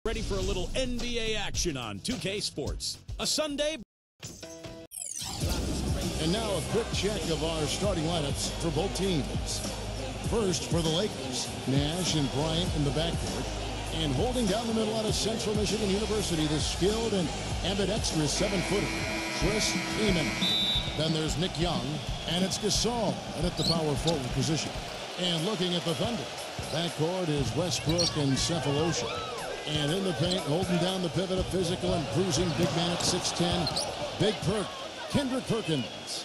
Ready for a little NBA action on 2K Sports. A Sunday. And now a quick check of our starting lineups for both teams. First for the Lakers, Nash and Bryant in the backcourt. And holding down the middle out of Central Michigan University, the skilled and ambidextrous 7-footer, Kaman. Then there's Nick Young, and it's Gasol at the power forward position. And looking at the Thunder, backcourt is Westbrook and Sefolosha. And in the paint, holding down the pivot, a physical and cruising big man at 6'10", Big Kendrick Perkins.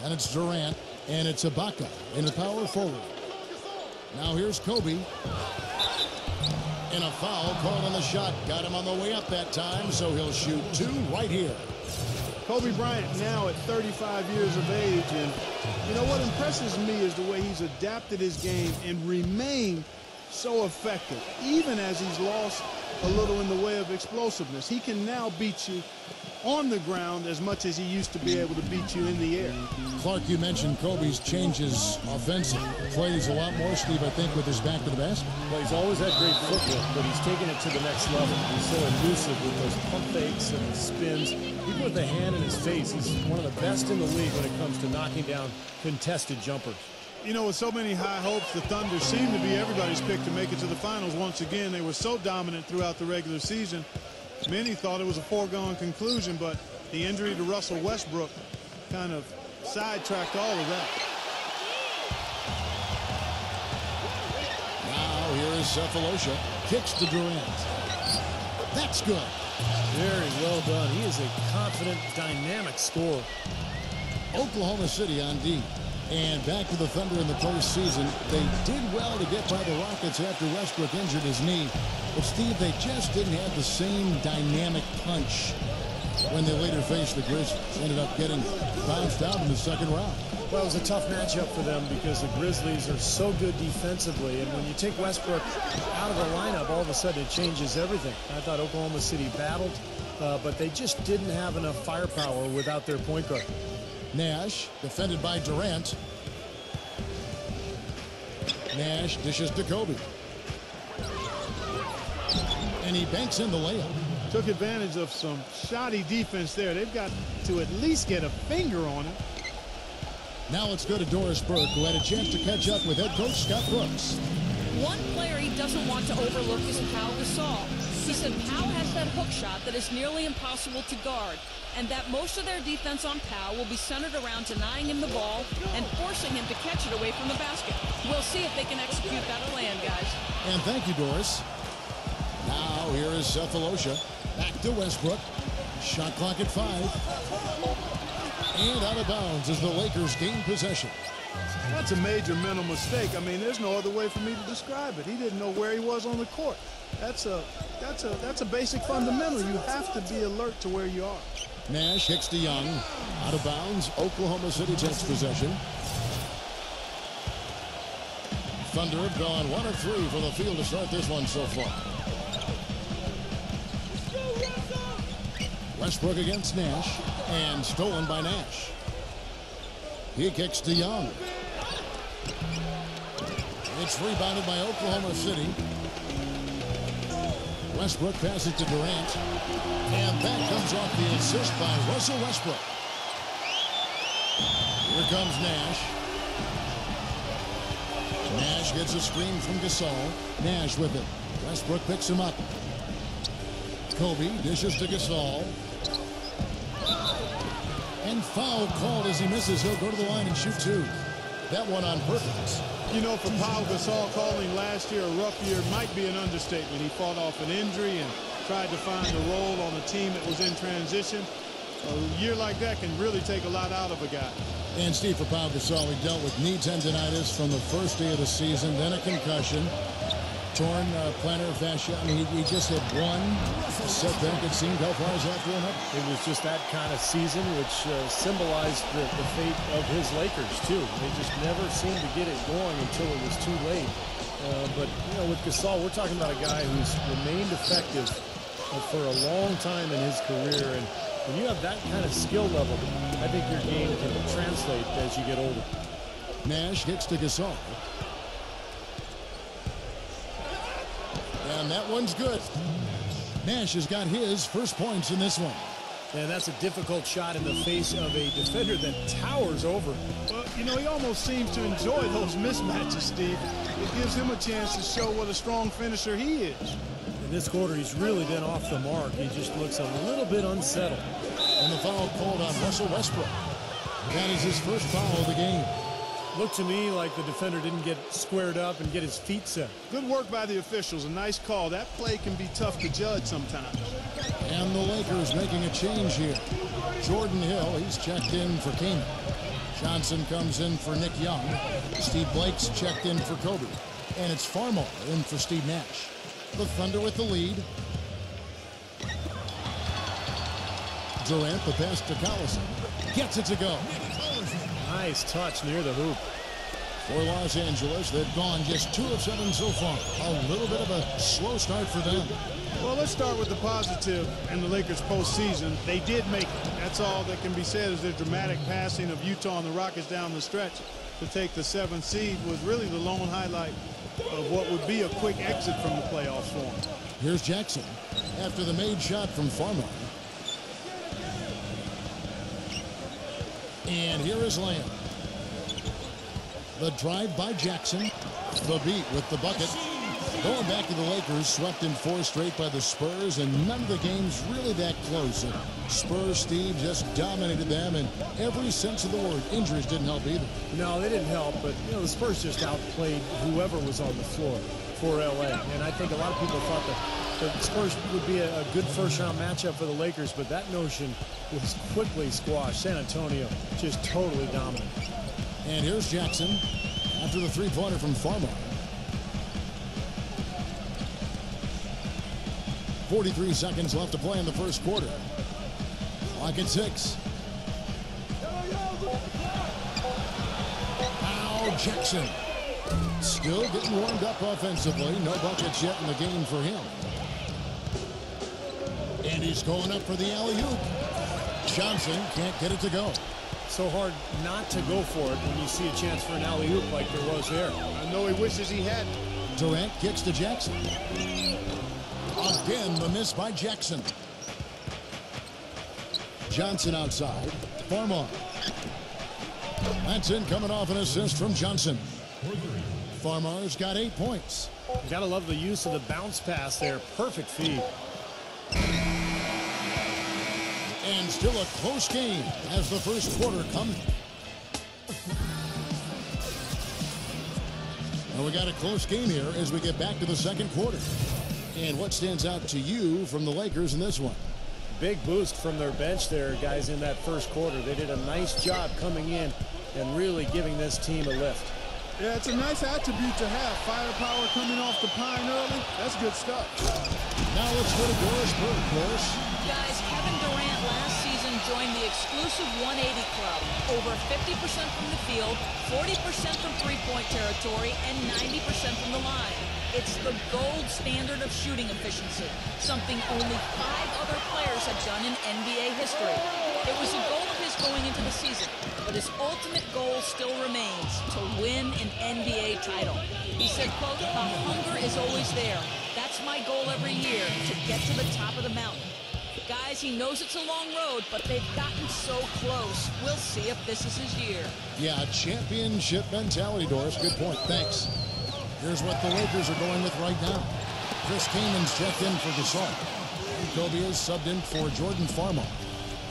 Then it's Durant, and it's Ibaka in the power forward. Now here's Kobe. And a foul called on the shot. Got him on the way up that time, so he'll shoot two right here. Kobe Bryant now at 35 years of age, and you know what impresses me is the way he's adapted his game and remained so effective, even as he's lost a little in the way of explosiveness. He can now beat you on the ground as much as he used to be able to beat you in the air. Clark, you mentioned Kobe's changes offensive. Plays a lot more, Steve, I think, with his back to the basket. Well, he's always had great footwork, but he's taken it to the next level. He's so elusive with those pump fakes and the spins. Even with the hand in his face, he's one of the best in the league when it comes to knocking down contested jumpers. You know, with so many high hopes, the Thunder seem to be everybody's pick to make it to the finals once again. They were so dominant throughout the regular season. Many thought it was a foregone conclusion, but the injury to Russell Westbrook kind of sidetracked all of that. Now here is Sefolosha. Kicks to Durant. That's good. Very well done. He is a confident, dynamic scorer. Oklahoma City on D. And back to the Thunder in the postseason. They did well to get by the Rockets after Westbrook injured his knee. But, Steve, they just didn't have the same dynamic punch when they later faced the Grizzlies. Ended up getting bounced out in the second round. Well, it was a tough matchup for them because the Grizzlies are so good defensively. And when you take Westbrook out of the lineup, all of a sudden it changes everything. I thought Oklahoma City battled, but they just didn't have enough firepower without their point guard. Nash, defended by Durant. Nash dishes to Kobe. And he banks in the layup. Took advantage of some shoddy defense there. They've got to at least get a finger on it. Now let's go to Doris Burke, who had a chance to catch up with head coach Scott Brooks. One player he doesn't want to overlook is Pau Gasol. He said Pau has that hook shot that is nearly impossible to guard, and that most of their defense on Pau will be centered around denying him the ball and forcing him to catch it away from the basket. We'll see if they can execute that plan, guys. And thank you, Doris. Now here is Sefolosha. Back to Westbrook. Shot clock at 5. And out of bounds as the Lakers gain possession. That's a major mental mistake. I mean, there's no other way for me to describe it. He didn't know where he was on the court. That's a basic fundamental. You have to be alert to where you are. Nash kicks to Young. Out of bounds. Oklahoma City takes possession. Thunder have gone 1 of 3 for the field to start this one so far. Westbrook against Nash, and stolen by Nash. He kicks to Young. It's rebounded by Oklahoma City. Westbrook passes to Durant, and that comes off the assist by Russell Westbrook. Here comes Nash. Nash gets a screen from Gasol. Nash with it. Westbrook picks him up. Kobe dishes to Gasol. And foul called as he misses. He'll go to the line and shoot 2. That one on Perkins. You know, for Pau Gasol, calling last year a rough year might be an understatement. He fought off an injury and tried to find a role on a team that was in transition. A year like that can really take a lot out of a guy. And Steve, for Pau Gasol, he dealt with knee tendonitis from the first day of the season, then a concussion, torn plantar fascia. I mean, he just had one setback, it seemed. How far is that for him? It was just that kind of season, which symbolized the fate of his Lakers, too. They just never seemed to get it going until it was too late. But, you know, with Gasol, we're talking about a guy who's remained effective for a long time in his career. And when you have that kind of skill level, I think your game can translate as you get older. Nash gets to Gasol. And that one's good. Nash has got his first points in this one. And that's a difficult shot in the face of a defender that towers over. Well, you know, he almost seems to enjoy those mismatches, Steve. It gives him a chance to show what a strong finisher he is. In this quarter, he's really been off the mark. He just looks a little bit unsettled. And the foul called on Russell Westbrook. That is his first foul of the game. Looked to me like the defender didn't get squared up and get his feet set. Good work by the officials. A nice call. That play can be tough to judge sometimes. And the Lakers making a change here. Jordan Hill, he's checked in for Kaman. Johnson comes in for Nick Young. Steve Blake's checked in for Kobe. And it's Farmar in for Steve Nash. The Thunder with the lead. Durant, the pass to Collison. Gets it to go. Nice touch near the hoop. For Los Angeles, they've gone just 2 of 7 so far. A little bit of a slow start for them. Well, let's start with the positive in the Lakers postseason. They did make it. That's all that can be said is their dramatic passing of Utah and the Rockets down the stretch to take the 7th seed was really the lone highlight of what would be a quick exit from the playoffs for them. Here's Jackson after the made shot from Farmar. And here is Lamb. The drive by Jackson. Thabeet with the bucket. Going back to the Lakers, swept in 4 straight by the Spurs, and none of the games really that close. And Spurs, Steve, just dominated them in every sense of the word. Injuries didn't help either. No, they didn't help, but you know the Spurs just outplayed whoever was on the floor for LA. And I think a lot of people thought that the Spurs would be a good first-round matchup for the Lakers, but that notion was quickly squashed. San Antonio just totally dominant. And here's Jackson after the three-pointer from Farmar. 43 seconds left to play in the first quarter. Clock at 6. Now Jackson. Still getting warmed up offensively. No buckets yet in the game for him. And he's going up for the alley-oop. Johnson can't get it to go. So hard not to go for it when you see a chance for an alley-oop like there was there. I know he wishes he had. Durant kicks to Jackson. Again, the miss by Jackson. Johnson outside. Farmar. That's in, coming off an assist from Johnson. Farmar's got 8 points. You gotta love the use of the bounce pass there. Perfect feed. And still a close game as the first quarter comes. Well, we got a close game here as we get back to the second quarter. And what stands out to you from the Lakers in this one? Big boost from their bench there, guys, in that first quarter. They did a nice job coming in and really giving this team a lift. Yeah, it's a nice attribute to have. Firepower coming off the pine early. That's good stuff. Now let's go to Dorisburg, Doris. Guys, Kevin Durant last season joined the exclusive 180 club. Over 50% from the field, 40% from three-point territory, and 90% from the line. It's the gold standard of shooting efficiency, something only 5 other players have done in NBA history. It was a goal of his going into the season, but his ultimate goal still remains, to win an NBA title. He said, quote, "The hunger is always there. That's my goal every year, to get to the top of the mountain." Guys, he knows it's a long road, but they've gotten so close. We'll see if this is his year. Yeah, championship mentality, Doris. Good point. Thanks. Here's what the Lakers are going with right now. Chris Kaman's checked in for Gasol. And Kobe is subbed in for Jordan Farmar.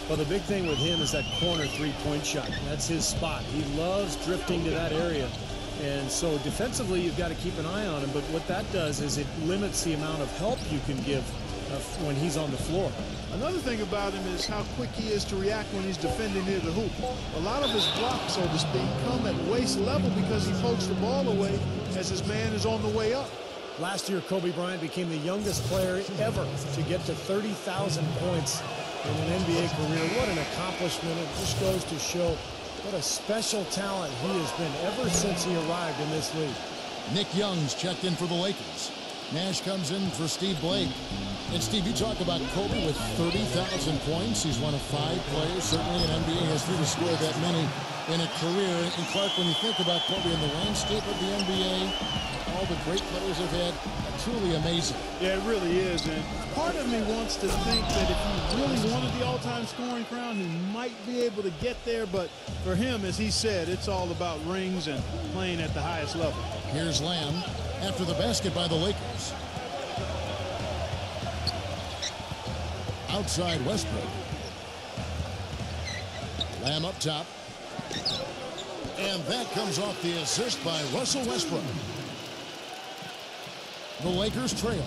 Well, the big thing with him is that corner three-point shot. That's his spot. He loves drifting to that area. And so defensively, you've got to keep an eye on him. But what that does is it limits the amount of help you can give when he's on the floor. Another thing about him is how quick he is to react when he's defending near the hoop. A lot of his blocks, so to speak, come at waist level because he pokes the ball away as his man is on the way up. Last year, Kobe Bryant became the youngest player ever to get to 30,000 points in an NBA career. What an accomplishment. It just goes to show what a special talent he has been ever since he arrived in this league. Nick Young's checked in for the Lakers. Nash comes in for Steve Blake. And Steve, you talk about Kobe with 30,000 points. He's one of 5 players, certainly in NBA history, to score that many in a career. And Clark, when you think about Kobe in the landscape of the NBA, all the great players have had, truly amazing. Yeah, it really is. And part of me wants to think that if he really wanted the all-time scoring crown, he might be able to get there. But for him, as he said, it's all about rings and playing at the highest level. Here's Lamb after the basket by the Lakers. Outside Westbrook. Lamb up top. And that comes off the assist by Russell Westbrook. The Lakers trail.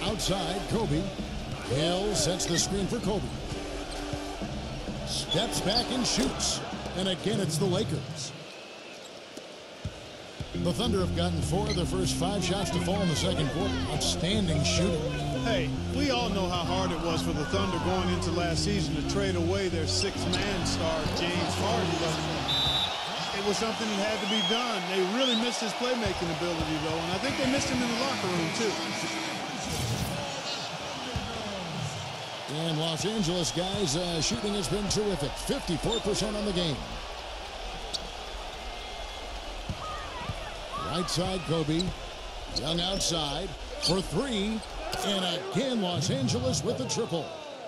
Outside, Kobe. Hill sets the screen for Kobe. Steps back and shoots. And again, it's the Lakers. The Thunder have gotten 4 of their first 5 shots to fall in the second quarter. Outstanding shooting. Hey, we all know how hard it was for the Thunder going into last season to trade away their 6-man star, James Harden. But it was something that had to be done. They really missed his playmaking ability, though, and I think they missed him in the locker room, too. And Los Angeles, guys, shooting has been terrific. 54% on the game. Right side, Kobe. Young outside for 3. And again, Los Angeles with the triple.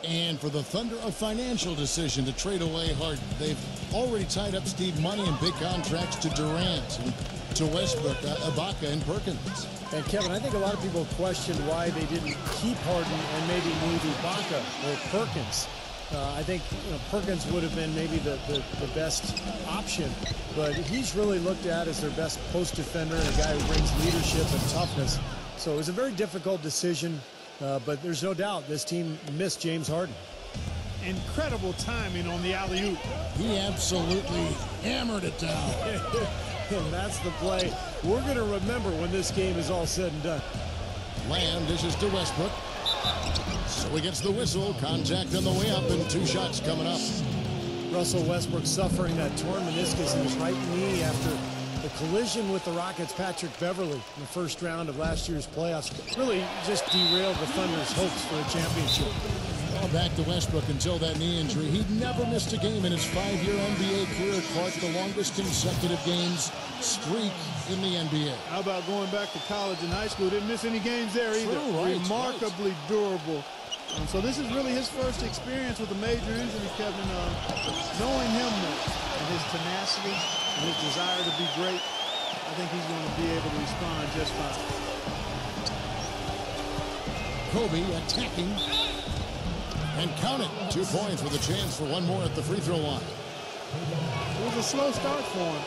And for the Thunder, a financial decision to trade away Harden. They've already tied up Steve money in big contracts to Durant and to Westbrook, Ibaka, and Perkins. And Kevin, I think a lot of people questioned why they didn't keep Harden and maybe move Ibaka or Perkins. I think Perkins would have been maybe the best option, but he's really looked at as their best post defender and a guy who brings leadership and toughness. So it was a very difficult decision, but there's no doubt this team missed James Harden. Incredible timing on the alley-oop. He absolutely hammered it down. And that's the play we're going to remember when this game is all said and done. Lamb dishes to Westbrook. So he gets the whistle. Contact on the way up and 2 shots coming up. Russell Westbrook suffering that torn meniscus in his right knee after the collision with the Rockets' Patrick Beverly in the first round of last year's playoffs. Really just derailed the Thunder's hopes for a championship. Well, back to Westbrook until that knee injury. He'd never missed a game in his 5-year NBA career. Clark, the longest consecutive games streak in the NBA. How about going back to college and high school? Didn't miss any games there either. True, right, Remarkably durable. So this is really his first experience with a major injury, Kevin. Knowing him and his tenacity and his desire to be great, I think he's going to be able to respond just fine. Kobe attacking. And count it. 2 points with a chance for 1 more at the free throw line. It was a slow start for him,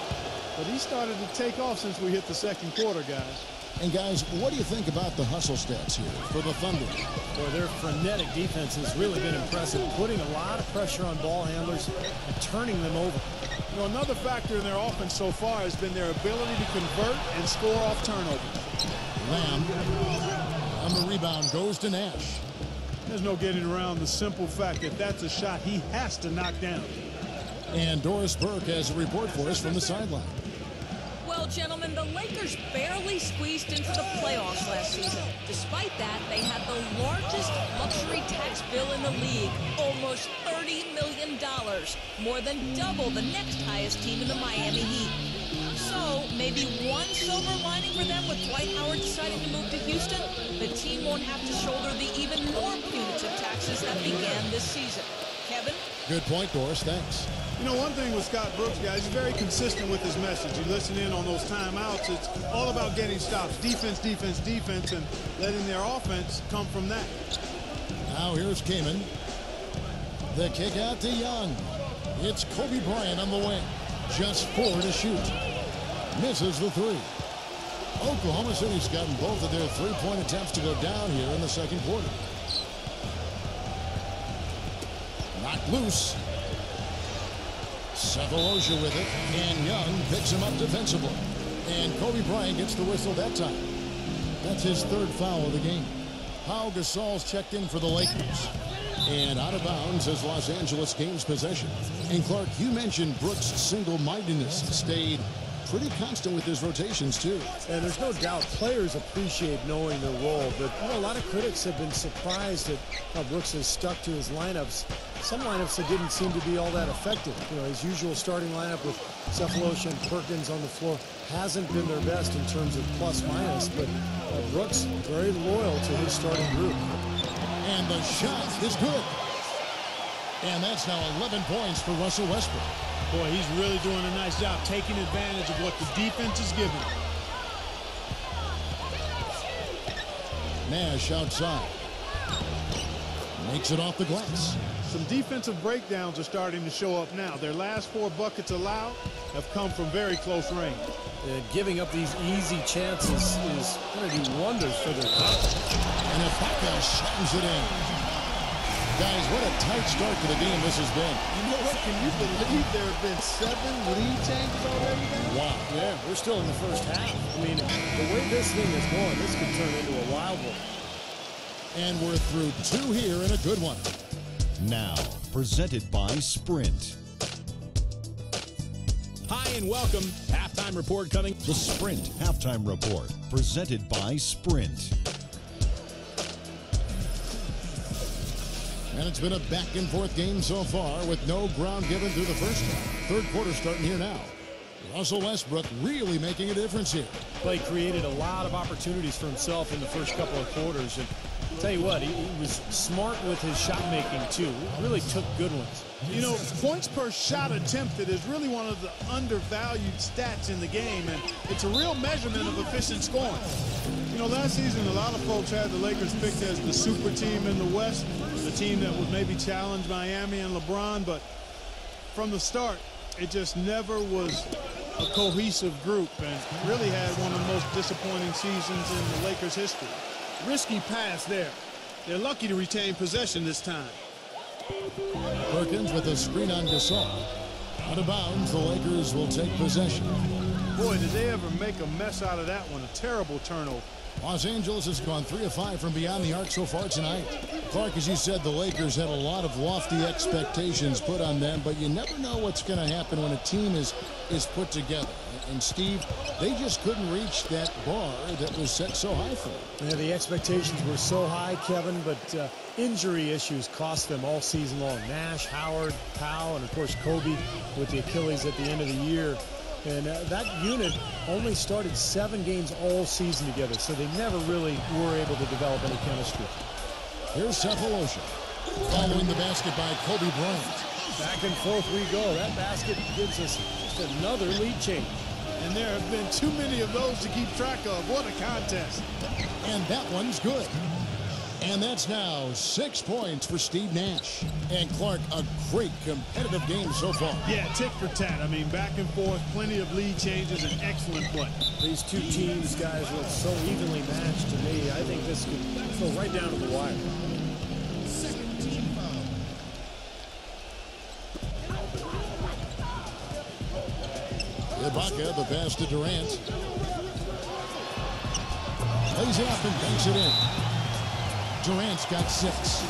but he started to take off since we hit the second quarter, guys. And guys, what do you think about the hustle stats here for the Thunder? Well, their frenetic defense has really been impressive, putting a lot of pressure on ball handlers and turning them over. You know, another factor in their offense so far has been their ability to convert and score off turnovers. Lamb on the rebound goes to Nash. There's no getting around the simple fact that that's a shot he has to knock down. And Doris Burke has a report for us from the sideline. Well, gentlemen, the Lakers barely squeezed into the playoffs last season. Despite that, they had the largest luxury tax bill in the league, almost $30 million, more than double the next highest team in the Miami Heat. So, maybe one silver lining for them with Dwight Howard deciding to move to Houston, the team won't have to shoulder the even more punitive taxes that began this season. Kevin? Good point, Doris. Thanks. You know, one thing with Scott Brooks, guys, he's very consistent with his message. You listen in on those timeouts. It's all about getting stops. Defense, defense, defense, and letting their offense come from that. Now here's Kaman. The kick out to Young. It's Kobe Bryant on the wing. Just 4 to shoot. Misses the 3. Oklahoma City's gotten both of their 3-point attempts to go down here in the second quarter. Knocked loose. Sefolosha with it, and Young picks him up defensively. And Kobe Bryant gets the whistle that time. That's his 3rd foul of the game. Pau Gasol's checked in for the Lakers. And out of bounds as Los Angeles gains possession. And Clark, you mentioned Brooks' single-mindedness stayed pretty constant with his rotations, too. And there's no doubt players appreciate knowing their role, but a lot of critics have been surprised at how Brooks has stuck to his lineups. Some lineups that didn't seem to be all that effective. His usual starting lineup with Sefolosha and Perkins on the floor hasn't been their best in terms of plus-minus, but Brooks very loyal to his starting group. And the shot is good. And that's now 11 points for Russell Westbrook. Boy, he's really doing a nice job taking advantage of what the defense is giving. Nash outside. Makes it off the glass. Some defensive breakdowns are starting to show up now. Their last 4 buckets allowed have come from very close range. Giving up these easy chances is going to do wonders for their confidence. And Ibaka slams it in. Guys, what a tight start to the game this has been. You know what? Can you believe there have been 7 lead changes already now? Wow. Yeah, we're still in the first half. I mean, the way this thing is going, this could turn into a wild one. And we're through 2 here and a good one. Now, presented by Sprint. Hi and welcome. Halftime report coming. The Sprint Halftime Report, presented by Sprint. And it's been a back-and-forth game so far with no ground given through the first half. Third quarter starting here now. Russell Westbrook really making a difference here. Play created a lot of opportunities for himself in the first couple of quarters. And I'll tell you what, he was smart with his shot making too. Really took good ones. You know, points per shot attempted is really one of the undervalued stats in the game, and it's a real measurement of efficient scoring. You know, last season a lot of folks had the Lakers picked as the super team in the West, the team that would maybe challenge Miami and LeBron, but from the start, it just never was a cohesive group and really had one of the most disappointing seasons in the Lakers' history. Risky pass there. They're lucky to retain possession this time. Perkins with a screen on Gasol. Out of bounds, the Lakers will take possession. Boy, did they ever make a mess out of that one. A terrible turnover. Los Angeles has gone 3 of 5 from beyond the arc so far tonight. Clark, as you said, the Lakers had a lot of lofty expectations put on them, but you never know what's going to happen when a team is put together. And Steve, they just couldn't reach that bar that was set so high for them. Yeah, the expectations were so high, Kevin, but injury issues cost them all season long. Nash, Howard, Powell, and of course Kobe with the Achilles at the end of the year. And that unit only started 7 games all season together, so they never really were able to develop any chemistry. Here's Sefolosha. Following the basket by Kobe Bryant. Back and forth we go. That basket gives us just another lead change. And there have been too many of those to keep track of. What a contest. And that one's good. And that's now 6 points for Steve Nash. And Clark, a great competitive game so far. Yeah, tit for tat. I mean, back and forth, plenty of lead changes and excellent play. These two teams, guys, look so evenly matched to me. I think this could go right down to the wire. Ibaka, the pass to Durant. Lays it up and banks it in. Durant's got 6.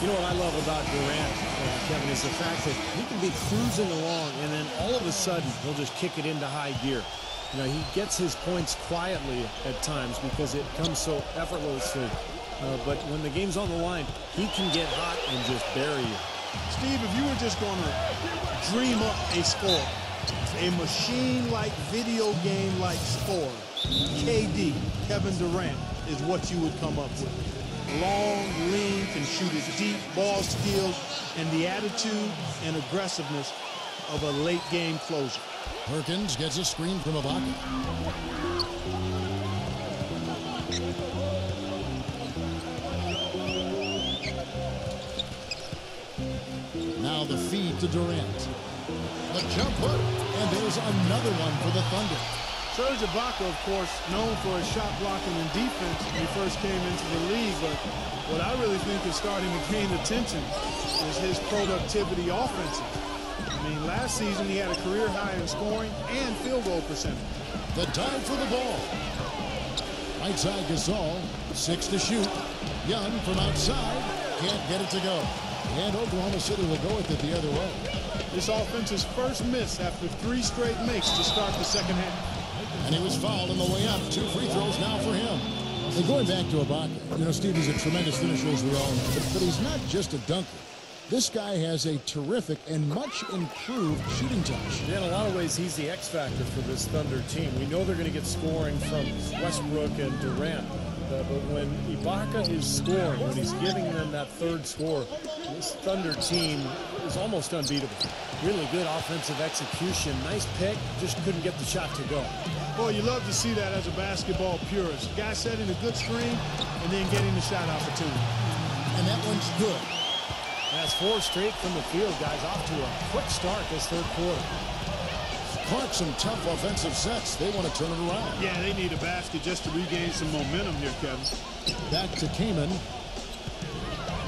You know what I love about Durant, Kevin, is the fact that he can be cruising along and then all of a sudden he'll just kick it into high gear. You know, he gets his points quietly at times because it comes so effortlessly. But when the game's on the line, he can get hot and just bury you. Steve, if you were just going to dream up a score, a machine-like, video game-like score, KD, Kevin Durant, is what you would come up with. Long, lean, can shoot it deep, ball skills, and the attitude and aggressiveness of a late-game closer. Perkins gets a screen from Ibaka. Now the feed to Durant. The jump hook, and there's another one for the Thunder. Serge Ibaka, of course, known for his shot blocking and defense when he first came into the league, but what I really think is starting to gain attention is his productivity offensively. I mean, last season he had a career high in scoring and field goal percentage. The dive for the ball. Right side Gasol, 6 to shoot. Young from outside, can't get it to go. And Oklahoma City will go with it the other way. This offense's first miss after 3 straight makes to start the second half. And he was fouled on the way up. 2 free throws now for him. And going back to Ibaka, you know, Steve is a tremendous finisher, as we all know, but he's not just a dunker. This guy has a terrific and much improved shooting touch. Yeah, in a lot of ways, he's the X factor for this Thunder team. We know they're going to get scoring from Westbrook and Durant. But when Ibaka is scoring, when he's giving them that third score, this Thunder team is almost unbeatable. Really good offensive execution. Nice pick, just couldn't get the shot to go. Boy, you love to see that as a basketball purist. Guy setting a good screen and then getting the shot opportunity. And that one's good. That's 4 straight from the field, guys. Off to a quick start this third quarter. Clark, some tough offensive sets. They want to turn it around. Yeah, they need a basket just to regain some momentum here, Kevin. Back to Kaman.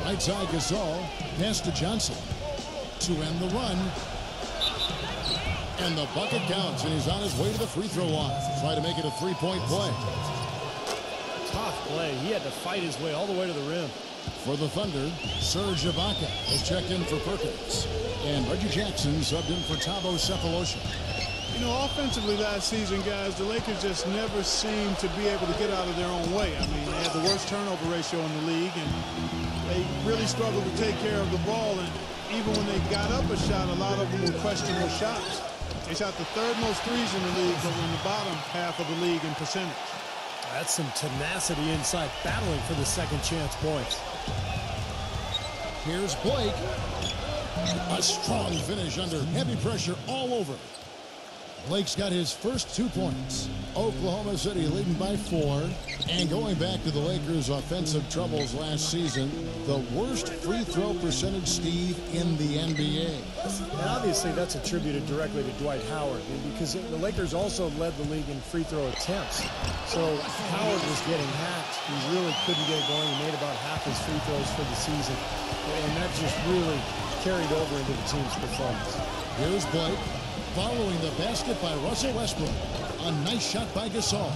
Right side Gasol. Pass to Johnson. To end the run. And the bucket counts, and he's on his way to the free throw line. Try to make it a 3-point play. Tough play. He had to fight his way all the way to the rim. For the Thunder, Serge Ibaka has checked in for Perkins. And Reggie Jackson subbed in for Thabo Sefolosha. You know, offensively last season, guys, the Lakers just never seemed to be able to get out of their own way. I mean, they had the worst turnover ratio in the league, and they really struggled to take care of the ball. And even when they got up a shot, a lot of them were questionable shots. They shot the 3rd most threes in the league, but were in the bottom half of the league in percentage. That's some tenacity inside, battling for the second chance points. Here's Blake. A strong finish under heavy pressure all over. Blake's got his first 2 points. Oklahoma City leading by 4. And going back to the Lakers' offensive troubles last season, the worst free throw percentage, Steve, in the NBA. And obviously that's attributed directly to Dwight Howard, because the Lakers also led the league in free throw attempts. So Howard was getting hacked. He really couldn't get it going. He made about half his free throws for the season. And that just really carried over into the team's performance. Here's Blake. Following the basket by Russell Westbrook. A nice shot by Gasol.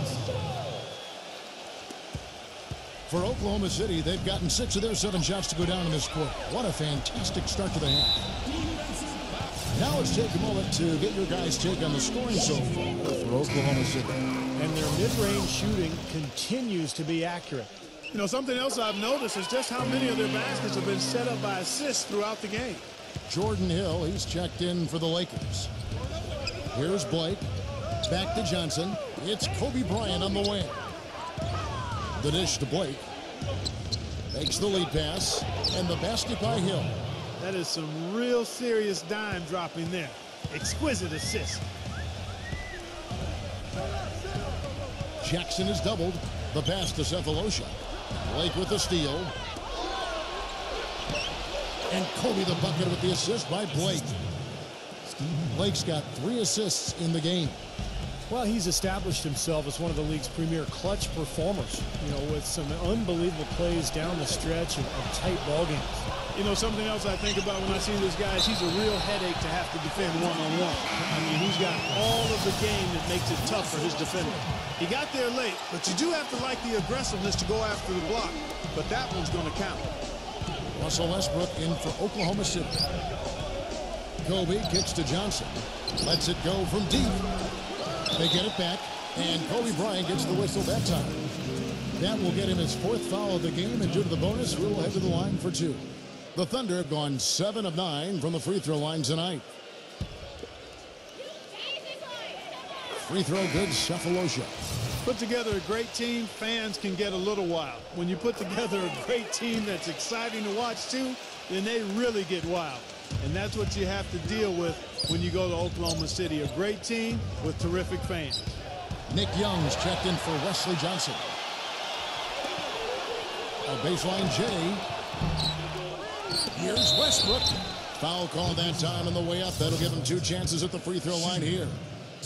For Oklahoma City, they've gotten 6 of their 7 shots to go down in this quarter. What a fantastic start to the half. Now let's take a moment to get your guys' take on the scoring so far for Oklahoma City. And their mid-range shooting continues to be accurate. You know, something else I've noticed is just how many of their baskets have been set up by assists throughout the game. Jordan Hill, he's checked in for the Lakers. Here's Blake. Back to Johnson. It's Kobe Bryant on the wing. The dish to Blake. Makes the lead pass. And the basket by Hill. That is some real serious dime dropping there. Exquisite assist. Jackson is doubled. The pass to Sefolosha. Blake with the steal. And Kobe the bucket with the assist by Blake. Blake's got 3 assists in the game. Well, he's established himself as one of the league's premier clutch performers, you know, with some unbelievable plays down the stretch of tight ball games. You know, something else I think about when I see this guy is he's a real headache to have to defend one-on-one. I mean, he's got all of the game that makes it tough for his defender. He got there late, but you do have to like the aggressiveness to go after the block. But that one's going to count. Russell Westbrook in for Oklahoma City. Kobe kicks to Johnson. Lets it go from deep. They get it back, and Kobe Bryant gets the whistle that time. That will get him his 4th foul of the game, and due to the bonus, we'll head to the line for 2. The Thunder have gone 7 of 9 from the free throw line tonight. Free throw good, Sefolosha. Put together a great team, fans can get a little wild. When you put together a great team that's exciting to watch too, then they really get wild. And that's what you have to deal with when you go to Oklahoma City. A great team with terrific fans. Nick Young's checked in for Wesley Johnson. A baseline J. Here's Westbrook. Foul call that time on the way up. That'll give him 2 chances at the free throw line here.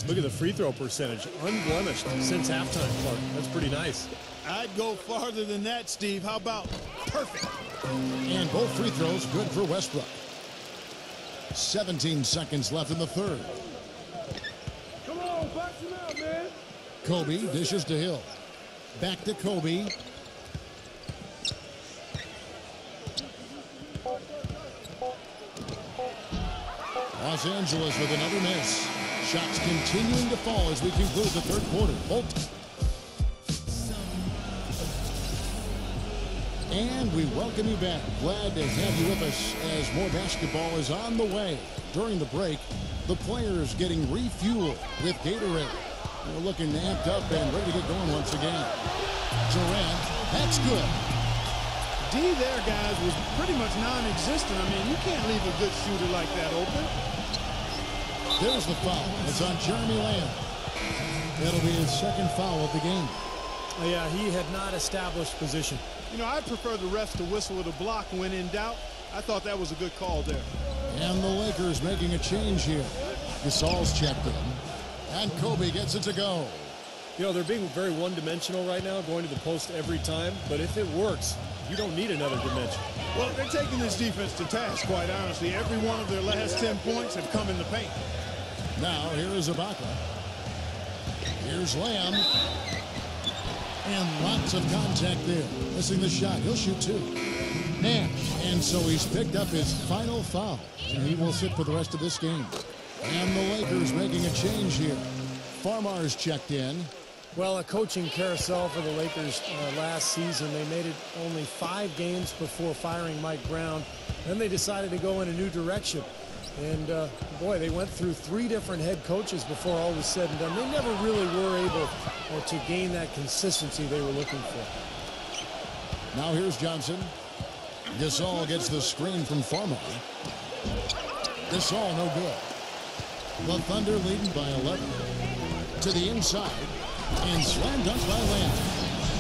Look at the free throw percentage. Unblemished since halftime, Clark. That's pretty nice. I'd go farther than that, Steve. How about perfect? And both free throws good for Westbrook. 17 seconds left in the third. Come on, box him out, man. Kobe dishes to Hill. Back to Kobe. Los Angeles with another miss. Shots continuing to fall as we conclude the third quarter. Bolt. And we welcome you back. Glad to have you with us as more basketball is on the way. During the break, the players getting refueled with Gatorade. We're looking amped up and ready to get going once again. Durant, that's good. D there, guys, was pretty much non-existent. I mean, you can't leave a good shooter like that open. There's the foul. It's on Jeremy Lamb. That'll be his second foul of the game. Yeah, he had not established position. You know, I prefer the refs to whistle with a block when in doubt. I thought that was a good call there. And the Lakers making a change here. Gasol's checked in. And Kobe gets it to go. You know, they're being very one-dimensional right now, going to the post every time. But if it works, you don't need another dimension. Well, they're taking this defense to task, quite honestly. Every one of their last 10 points have come in the paint. Now, here is Ibaka. Here's Lamb. And lots of contact there. Missing the shot. He'll shoot two. Nash. And so he's picked up his final foul. And he will sit for the rest of this game. And the Lakers making a change here. Farmar's checked in. Well, a coaching carousel for the Lakers last season. They made it only 5 games before firing Mike Brown. Then they decided to go in a new direction. And, boy, they went through 3 different head coaches before all was said and done. They never really were able to gain that consistency they were looking for. Now here's Johnson. Gasol gets the screen from Farmar. Gasol no good. The Thunder leading by 11. To the inside. And slam dunk by Lamb.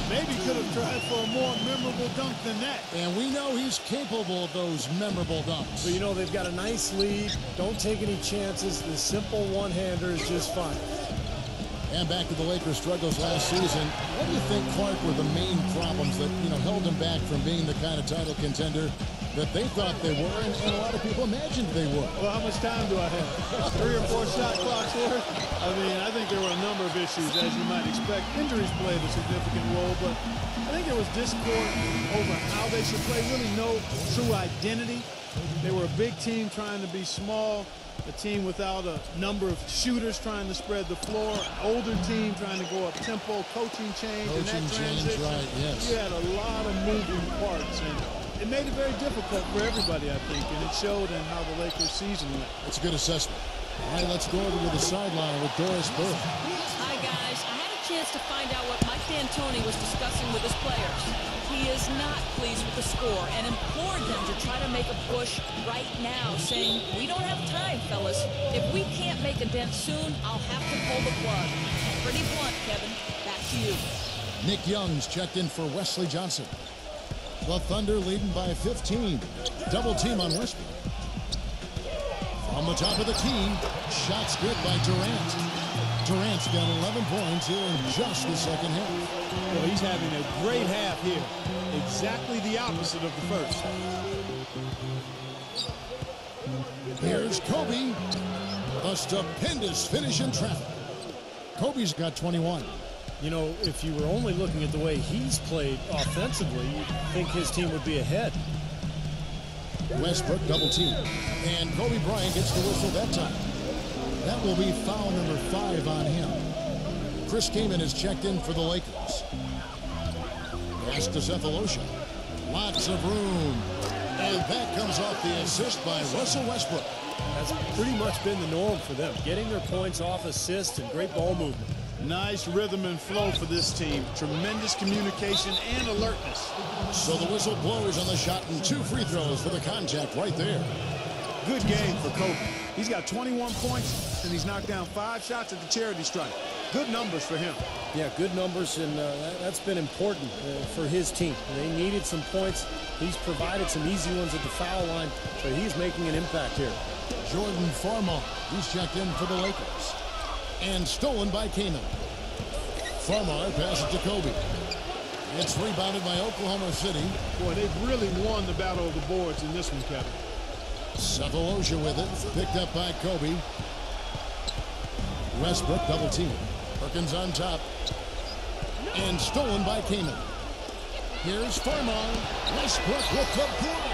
Maybe could have tried for a more memorable dunk than that. And we know he's capable of those memorable dunks. So, you know, they've got a nice lead. Don't take any chances. The simple one-hander is just fine. And back to the Lakers' struggles last season. What do you think, Clark, were the main problems that, held them back from being the kind of title contender that they thought they were and a lot of people imagined they were? Well, how much time do I have? 3 or 4 shot clocks worth? I mean, I think there were a number of issues, as you might expect. Injuries played a significant role, but I think there was discord over how they should play. Really no true identity. They were a big team trying to be small. A team without a number of shooters trying to spread the floor. Older team trying to go up tempo. Coaching change. Coaching change, right, yes. You had a lot of moving parts, and it made it very difficult for everybody, I think, and it showed in how the Lakers' season went. That's a good assessment. All right, let's go over to the sideline with Doris Burke. Hi, guys. I had a chance to find out what Mike D'Antoni was discussing with his players. He is not pleased with the score and implored them to try to make a push right now, saying, we don't have time, fellas. If we can't make a dent soon, I'll have to pull the plug. Pretty blunt, Kevin. Back to you. Nick Young's checked in for Wesley Johnson. The Thunder leading by 15. Double team on Westbrook. From the top of the key, shots good by Durant. Durant's got 11 points here in just the second half. Well, he's having a great half here. Exactly the opposite of the first. Here's Kobe. A stupendous finish in traffic. Kobe's got 21. You know, if you were only looking at the way he's played offensively, you'd think his team would be ahead. Westbrook double team. And Kobe Bryant gets the whistle that time. That will be foul number 5 on him. Chris Kaman is checked in for the Lakers. Pass to Sefolosha. Lots of room. And that comes off the assist by Russell Westbrook. That's pretty much been the norm for them, getting their points off assists and great ball movement. Nice rhythm and flow for this team. Tremendous communication and alertness. So the whistle blows on the shot and 2 free throws for the contact right there. Good game for Kobe. He's got 21 points, and he's knocked down 5 shots at the charity stripe. Good numbers for him. Yeah, good numbers, and that's been important for his team. They needed some points. He's provided some easy ones at the foul line, so he's making an impact here. Jordan Farmar, he's checked in for the Lakers. And stolen by Kaman. Farmar passes to Kobe. It's rebounded by Oklahoma City. Boy, they've really won the battle of the boards in this one, Kevin. Sefolosha with it. Picked up by Kobe. Westbrook double team. Perkins on top. And stolen by Kaman. Here's Farmar. Westbrook with the block.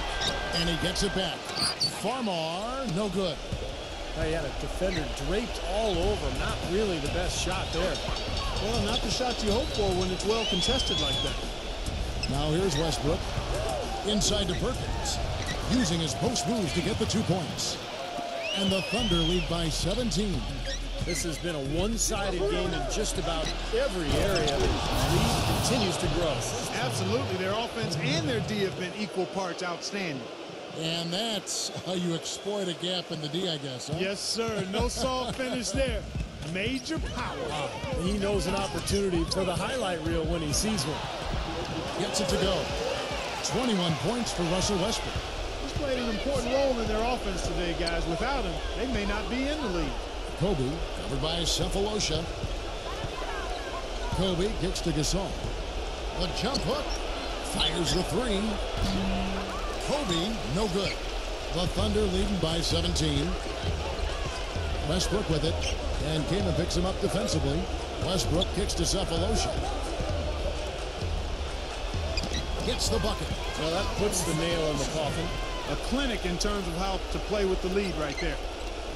And he gets it back. Farmar, no good. He had a defender draped all over him. Not really the best shot there. Well, not the shot you hope for when it's well contested like that. Now here's Westbrook. Inside to Perkins. Using his post moves to get the 2 points. And the Thunder lead by 17. This has been a one-sided game in just about every area. The lead continues to grow. Absolutely. Their offense and their D have been equal parts outstanding. And that's how you exploit a gap in the D, I guess, huh? Yes, sir. No soft finish there. Major power. Wow. He knows an opportunity for the highlight reel when he sees one. Gets it to go. 21 points for Russell Westbrook. He's played an important role in their offense today, guys. Without him, they may not be in the lead. Kobe, covered by Sefolosha. Kobe kicks to Gasol. The jump hook. Fires the 3. Kobe, no good. The Thunder leading by 17. Westbrook with it. And Kaman picks him up defensively. Westbrook kicks to Sefolosha. Gets the bucket. Well, that puts the nail in the coffin. A clinic in terms of how to play with the lead right there.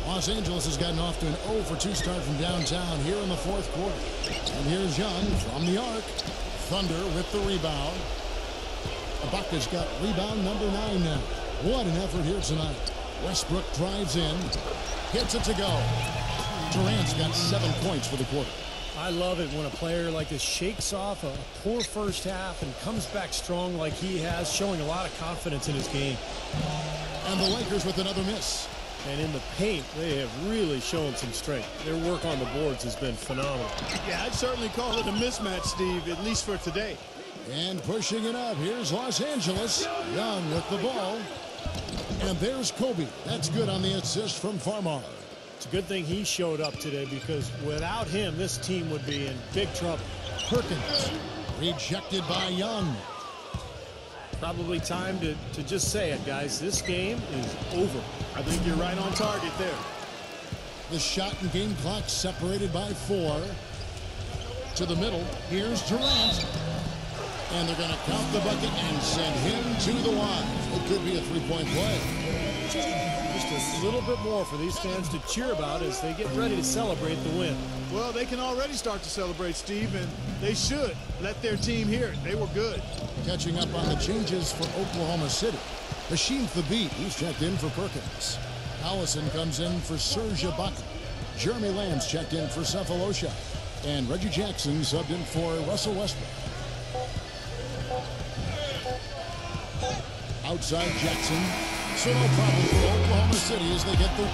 Los Angeles has gotten off to an 0 for 2 start from downtown here in the 4th quarter. And here's Young from the arc. Thunder with the rebound. Ibaka's got rebound number 9 now. What an effort here tonight. Westbrook drives in. Gets it to go. Durant's got 7 points for the quarter. I love it when a player like this shakes off a poor first half and comes back strong like he has, showing a lot of confidence in his game. And the Lakers with another miss. And in the paint, they have really shown some strength. Their work on the boards has been phenomenal. Yeah, I'd certainly call it a mismatch, Steve, at least for today. And pushing it up, here's Los Angeles. Young with the ball. And there's Kobe. That's good on the assist from Farmar. It's a good thing he showed up today, because without him, this team would be in big trouble. Perkins rejected by Young. Probably time to just say it, guys. This game is over. I think you're right on target there. The shot and game clock separated by 4. To the middle, here's Durant. And they're going to count the bucket and send him to the line. It could be a 3-point play. Just a little bit more for these fans to cheer about as they get ready to celebrate the win. Well, they can already start to celebrate, Steve, and they should let their team hear it. They were good. Catching up on the changes for Oklahoma City. Hasheem Thabeet, he's checked in for Perkins. Collison comes in for Serge Ibaka. Jeremy Lamb's checked in for Sefolosha. And Reggie Jackson subbed in for Russell Westbrook. Outside Jackson. So no problem for Oklahoma City as they get the